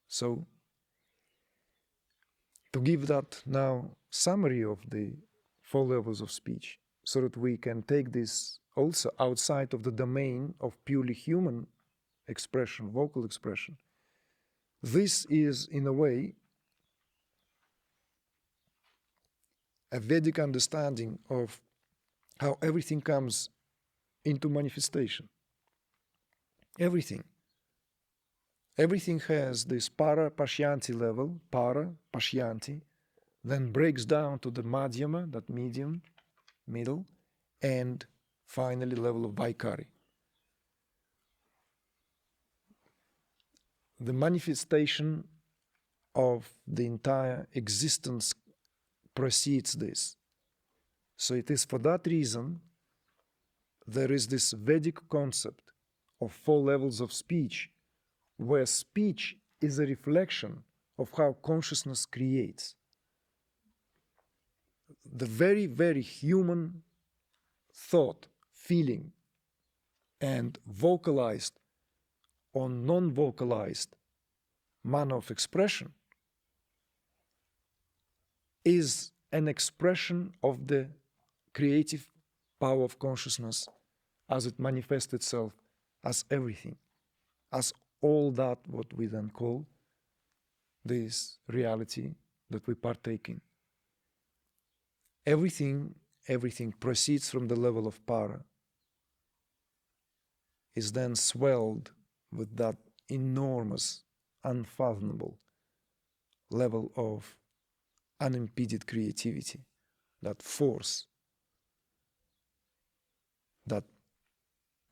So, to give that now summary of the 4 levels of speech, so that we can take this also outside of the domain of purely human expression, vocal expression. This is, in a way, a Vedic understanding of how everything comes into manifestation. Everything. Everything has this para-Pashyanti level, para-Pashyanti, then breaks down to the Madhyama, that medium, middle, and finally level of Vaikhari. The manifestation of the entire existence precedes this. So it is for that reason there is this Vedic concept of 4 levels of speech, where speech is a reflection of how consciousness creates. The very, very human thought, feeling, and vocalized or non-vocalized manner of expression is an expression of the creative power of consciousness as it manifests itself as everything, as all that what we then call this reality that we partake in. Everything proceeds from the level of para, is then swelled with that enormous, unfathomable level of unimpeded creativity, that force, that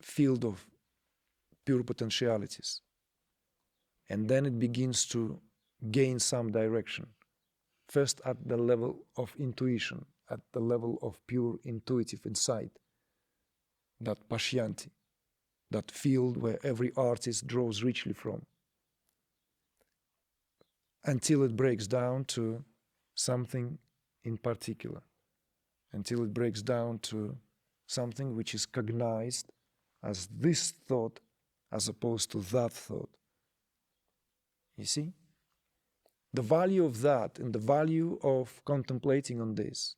field of pure potentialities. And then it begins to gain some direction. First at the level of intuition, at the level of pure intuitive insight, that Pashyanti, that field where every artist draws richly from, until it breaks down to something in particular, until it breaks down to something which is cognized as this thought as opposed to that thought. You see? The value of that and the value of contemplating on this,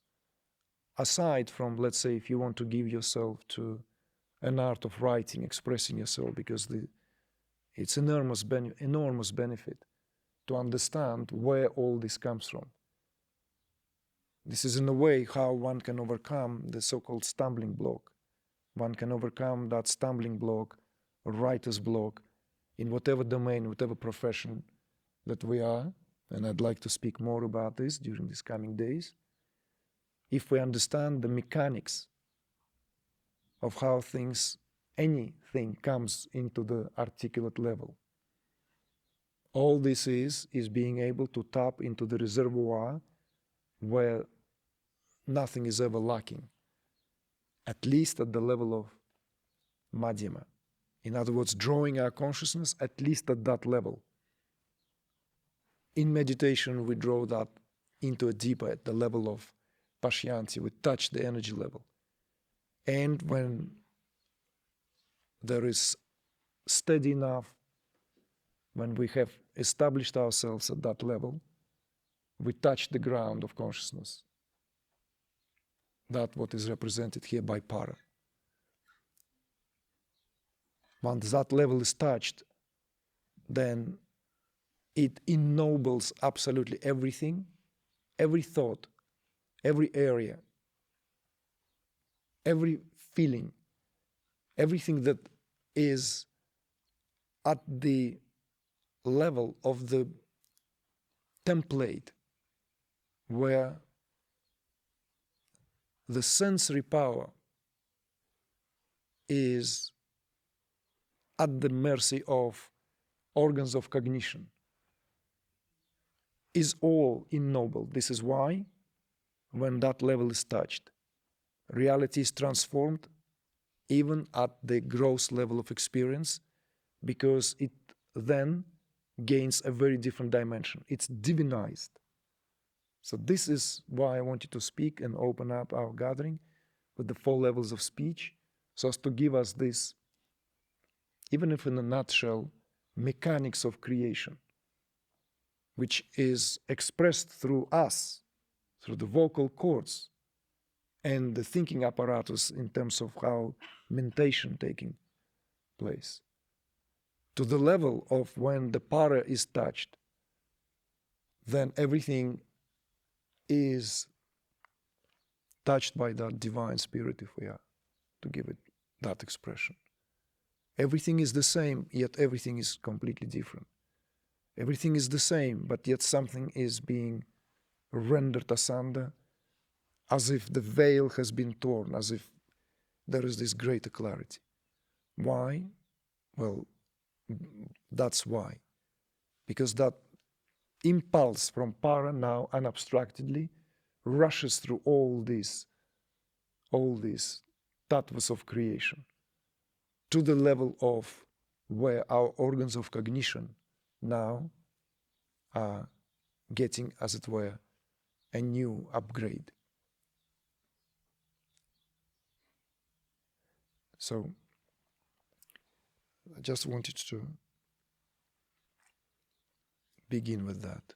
aside from, let's say, if you want to give yourself to an art of writing, expressing yourself, because it's enormous benefit to understand where all this comes from. This is in a way how one can overcome the so-called stumbling block. One can overcome that stumbling block or writer's block in whatever domain, whatever profession that we are, and I'd like to speak more about this during these coming days, if we understand the mechanics of how anything comes into the articulate level. All this is being able to tap into the reservoir where nothing is ever lacking, at least at the level of Madhyama. In other words, drawing our consciousness at least at that level. In meditation, we draw that into a deeper, at the level of Pashyanti. We touch the energy level. And when there is steady enough, when we have established ourselves at that level, we touch the ground of consciousness. That's what is represented here by para. Once that level is touched, then it ennobles absolutely everything, every thought, every area, every feeling, everything that is at the level of the template where the sensory power is at the mercy of organs of cognition, is all ennobled. This is why, when that level is touched, reality is transformed even at the gross level of experience, because it then gains a very different dimension. It's divinized. So this is why I wanted to speak and open up our gathering with the 4 levels of speech, so as to give us this, even if in a nutshell, mechanics of creation, which is expressed through us, through the vocal cords and the thinking apparatus in terms of how mentation taking place, to the level of when the para is touched, then everything is touched by that divine spirit, if we are to give it that expression. Everything is the same, yet everything is completely different. Everything is the same, but yet something is being rendered asunder, as if the veil has been torn, as if there is this greater clarity. Why? Well, that's why. Because that impulse from para now unabstractedly rushes through all these tattvas of creation to the level of where our organs of cognition now are getting, as it were, a new upgrade. So I just wanted to begin with that.